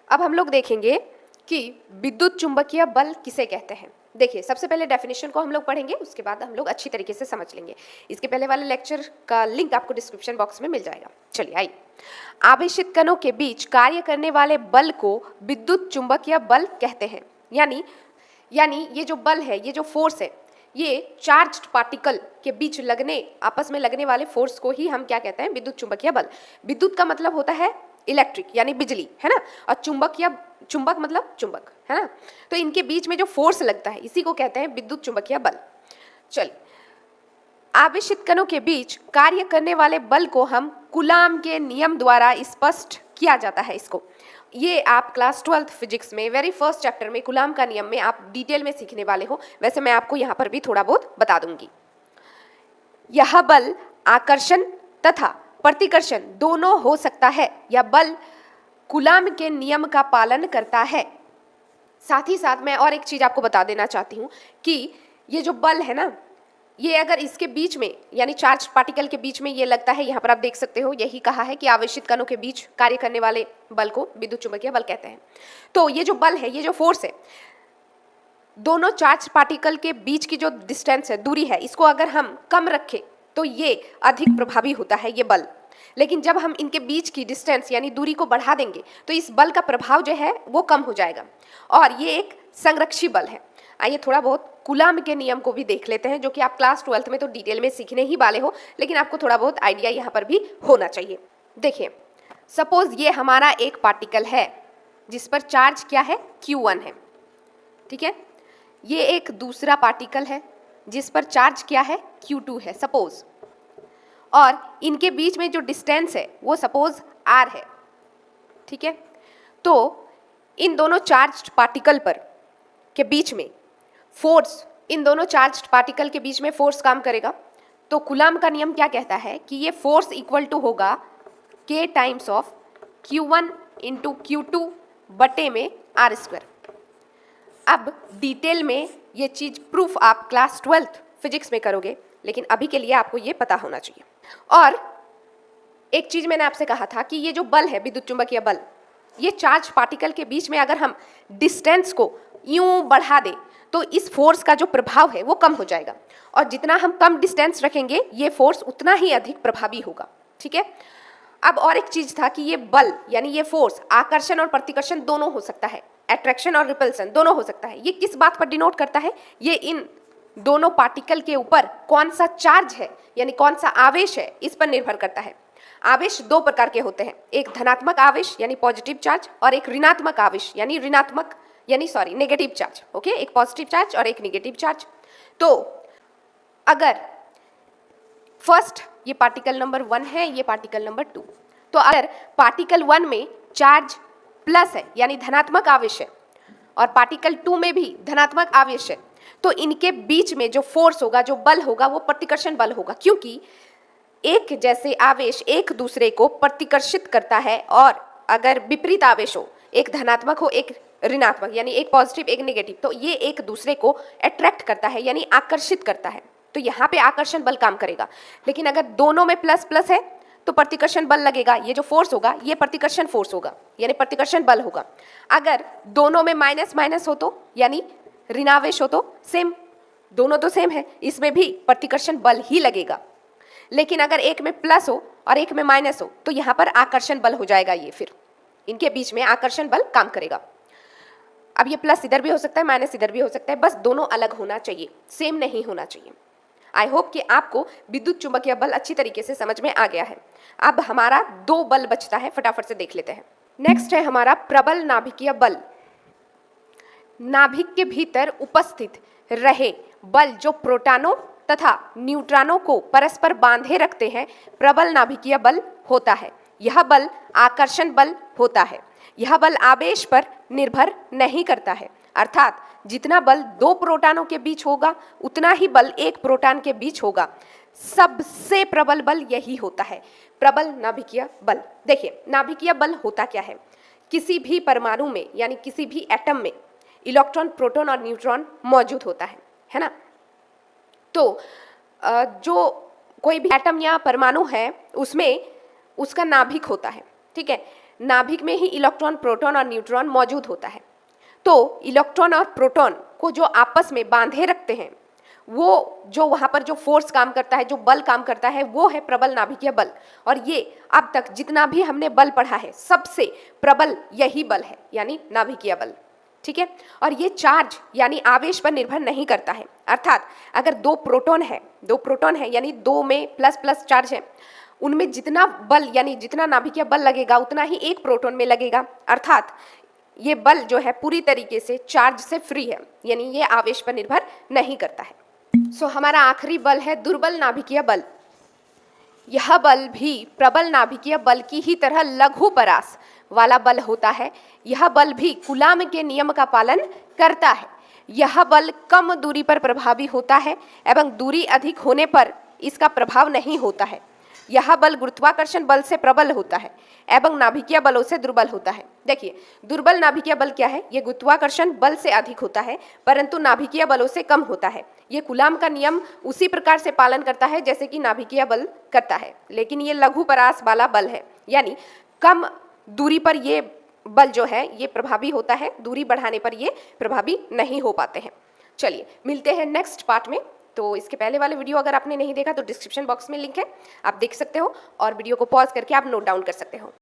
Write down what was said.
अब हम लोग देखेंगे कि विद्युत चुंबकीय बल किसे कहते हैं। देखिए, सबसे पहले डेफिनेशन को हम लोग पढ़ेंगे, उसके बाद हम लोग अच्छी तरीके से समझ लेंगे। इसके पहले वाले लेक्चर का लिंक आपको डिस्क्रिप्शन बॉक्स में मिल जाएगा। चलिए आइए। आवेशित कणों के बीच कार्य करने वाले बल को विद्युत चुंबकीय बल कहते हैं। यानी ये जो बल है, ये जो फोर्स है, ये चार्ज्ड पार्टिकल के बीच आपस में लगने वाले फोर्स को ही हम क्या कहते हैं? विद्युत चुंबकीय बल। विद्युत का मतलब होता है इलेक्ट्रिक यानी बिजली, है ना, और चुंबक मतलब चुंबक, है ना। तो इनके बीच में जो फोर्स लगता है इसी को कहते हैं विद्युत चुंबकीय बल। चलिए, आवेशित कणों के बीच कार्य करने वाले बल को हम कूलाम के नियम द्वारा स्पष्ट किया जाता है। इसको ये आप क्लास 12th फिजिक्स में वेरी फर्स्ट चैप्टर में कूलाम का नियम में आप डिटेल में सीखने वाले हो। वैसे मैं आपको यहाँ पर भी थोड़ा बहुत बता दूंगी। यह बल आकर्षण तथा प्रतिकर्षण दोनों हो सकता है। यह बल कूलाम के नियम का पालन करता है। साथ ही साथ मैं और एक चीज आपको बता देना चाहती हूँ कि ये जो बल है ना, ये अगर इसके बीच में यानी चार्ज पार्टिकल के बीच में ये लगता है, यहाँ पर आप देख सकते हो, यही कहा है कि आवेशित कणों के बीच कार्य करने वाले बल को विद्युत चुंबकीय बल कहते हैं। तो ये जो बल है, ये जो फोर्स है, दोनों चार्ज पार्टिकल के बीच की जो डिस्टेंस है, दूरी है, इसको अगर हम कम रखें तो ये अधिक प्रभावी होता है ये बल। लेकिन जब हम इनके बीच की डिस्टेंस यानी दूरी को बढ़ा देंगे तो इस बल का प्रभाव जो है वो कम हो जाएगा और ये एक संरक्षी बल है। आइए थोड़ा बहुत कूलाम के नियम को भी देख लेते हैं, जो कि आप क्लास 12th में तो डिटेल में सीखने ही वाले हो, लेकिन आपको थोड़ा बहुत आइडिया यहाँ पर भी होना चाहिए। देखिए, सपोज ये हमारा एक पार्टिकल है जिस पर चार्ज क्या है? Q1 है, ठीक है। ये एक दूसरा पार्टिकल है जिस पर चार्ज क्या है? Q2 है सपोज, और इनके बीच में जो डिस्टेंस है वो सपोज R है, ठीक है। तो इन दोनों चार्ज्ड पार्टिकल पर के बीच में फोर्स, इन दोनों चार्ज्ड पार्टिकल के बीच में फोर्स काम करेगा। तो कूलाम का नियम क्या कहता है कि ये फोर्स इक्वल टू होगा K times of Q1 into Q2 बटे में R²। अब डिटेल में ये चीज प्रूफ आप क्लास 12th फिजिक्स में करोगे, लेकिन अभी के लिए आपको ये पता होना चाहिए। और एक चीज मैंने आपसे कहा था कि ये जो बल है विद्युत चुंबकीय बल, ये चार्ज पार्टिकल के बीच में अगर हम डिस्टेंस को यूं बढ़ा दें तो इस फोर्स का जो प्रभाव है वो कम हो जाएगा, और जितना हम कम डिस्टेंस रखेंगे ये फोर्स उतना ही अधिक प्रभावी होगा, ठीक है। अब और एक चीज था कि ये बल यानी ये फोर्स आकर्षण और प्रतिकर्षण दोनों हो सकता है, अट्रैक्शन और रिपल्सन दोनों हो सकता है। ये किस बात पर डिनोट करता है? ये इन दोनों पार्टिकल के ऊपर कौन सा चार्ज है यानी कौन सा आवेश है इस पर निर्भर करता है। आवेश दो प्रकार के होते हैं, एक धनात्मक आवेश यानी पॉजिटिव चार्ज और एक ऋणात्मक आवेश यानी नेगेटिव चार्ज। ओके, एक पॉजिटिव चार्ज और एक नेगेटिव चार्ज। तो अगर फर्स्ट ये पार्टिकल नंबर 1 है, ये पार्टिकल नंबर 2, तो अगर पार्टिकल 1 में चार्ज प्लस है यानी धनात्मक आवेश है और पार्टिकल 2 में भी धनात्मक आवेश है, तो इनके बीच में जो फोर्स होगा, जो बल होगा, वो प्रतिकर्षण बल होगा, क्योंकि एक जैसे आवेश एक दूसरे को प्रतिकर्षित करता है। और अगर विपरीत आवेश हो, एक धनात्मक हो एक ऋणात्मक यानी एक पॉजिटिव एक नेगेटिव, तो ये एक दूसरे को अट्रैक्ट करता है यानी आकर्षित करता है। तो यहाँ पे आकर्षण बल काम करेगा। लेकिन अगर दोनों में प्लस प्लस है तो प्रतिकर्षण बल लगेगा, ये जो फोर्स होगा ये प्रतिकर्षण फोर्स होगा यानी प्रतिकर्षण बल होगा। अगर दोनों में माइनस माइनस हो तो यानी ऋणावेश हो तो सेम, दोनों तो सेम है, इसमें भी प्रतिकर्षण बल ही लगेगा। लेकिन अगर एक में प्लस हो और एक में माइनस हो तो यहाँ पर आकर्षण बल हो जाएगा, ये फिर इनके बीच में आकर्षण बल काम करेगा। अब ये प्लस इधर भी हो सकता है, माइनस इधर भी हो सकता है, बस दोनों अलग होना चाहिए, सेम नहीं होना चाहिए। आई होप कि आपको विद्युत चुंबकीय बल अच्छी तरीके से समझ में आ गया है। अब हमारा 2 बल बचता है, फटाफट से देख लेते हैं। नेक्स्ट है हमारा प्रबल नाभिकीय बल। नाभिक के भीतर उपस्थित रहे बल जो प्रोटॉनों तथा न्यूट्रॉनों को परस्पर बांधे रखते हैं, प्रबल नाभिकीय बल होता है। यह बल आकर्षण बल होता है। यह बल आवेश पर निर्भर नहीं करता है, अर्थात जितना बल 2 प्रोटॉनों के बीच होगा उतना ही बल 1 प्रोटॉन के बीच होगा। सबसे प्रबल बल यही होता है, प्रबल नाभिकीय बल। देखिए, नाभिकीय बल होता क्या है? किसी भी परमाणु में यानी किसी भी एटम में इलेक्ट्रॉन, प्रोटॉन और न्यूट्रॉन मौजूद होता है ना। तो जो कोई भी एटम या परमाणु है उसमें उसका नाभिक होता है, ठीक है। नाभिक में ही इलेक्ट्रॉन, प्रोटॉन और न्यूट्रॉन मौजूद होता है। तो इलेक्ट्रॉन और प्रोटॉन को जो आपस में बांधे रखते हैं, वो जो वहाँ पर जो फोर्स काम करता है, जो बल काम करता है, वो है प्रबल नाभिकीय बल। और ये अब तक जितना भी हमने बल पढ़ा है, सबसे प्रबल यही बल है, यानी नाभिकीय बल। ठीक है। और ये चार्ज यानी आवेश पर निर्भर नहीं करता है। अर्थात अगर दो प्रोटॉन है यानी दो में प्लस प्लस चार्ज है, उनमें जितना बल यानी जितना नाभिकीय बल लगेगा उतना ही एक प्रोटॉन में लगेगा। अर्थात ये बल जो है पूरी तरीके से चार्ज से फ्री है, यानी ये आवेश पर निर्भर नहीं करता है। हमारा आखिरी बल है दुर्बल नाभिकीय बल। यह बल भी प्रबल नाभिकीय बल की ही तरह लघु परास वाला बल होता है। यह बल भी कूलाम के नियम का पालन करता है। यह बल कम दूरी पर प्रभावी होता है एवं दूरी अधिक होने पर इसका प्रभाव नहीं होता है। यह बल गुरुत्वाकर्षण बल से प्रबल होता है एवं नाभिकीय बलों से दुर्बल होता है। देखिए, दुर्बल नाभिकीय बल क्या है? ये गुरुत्वाकर्षण बल से अधिक होता है परंतु नाभिकीय बलों से कम होता है। ये कूलाम का नियम उसी प्रकार से पालन करता है जैसे कि नाभिकीय बल करता है, लेकिन ये लघु परास वाला बल है, यानी कम दूरी पर ये बल जो है ये प्रभावी होता है, दूरी बढ़ाने पर ये प्रभावी नहीं हो पाते हैं। चलिए मिलते हैं नेक्स्ट पार्ट में। तो इसके पहले वाले वीडियो अगर आपने नहीं देखा तो डिस्क्रिप्शन बॉक्स में लिंक है, आप देख सकते हो और वीडियो को पॉज करके आप नोट डाउन कर सकते हो।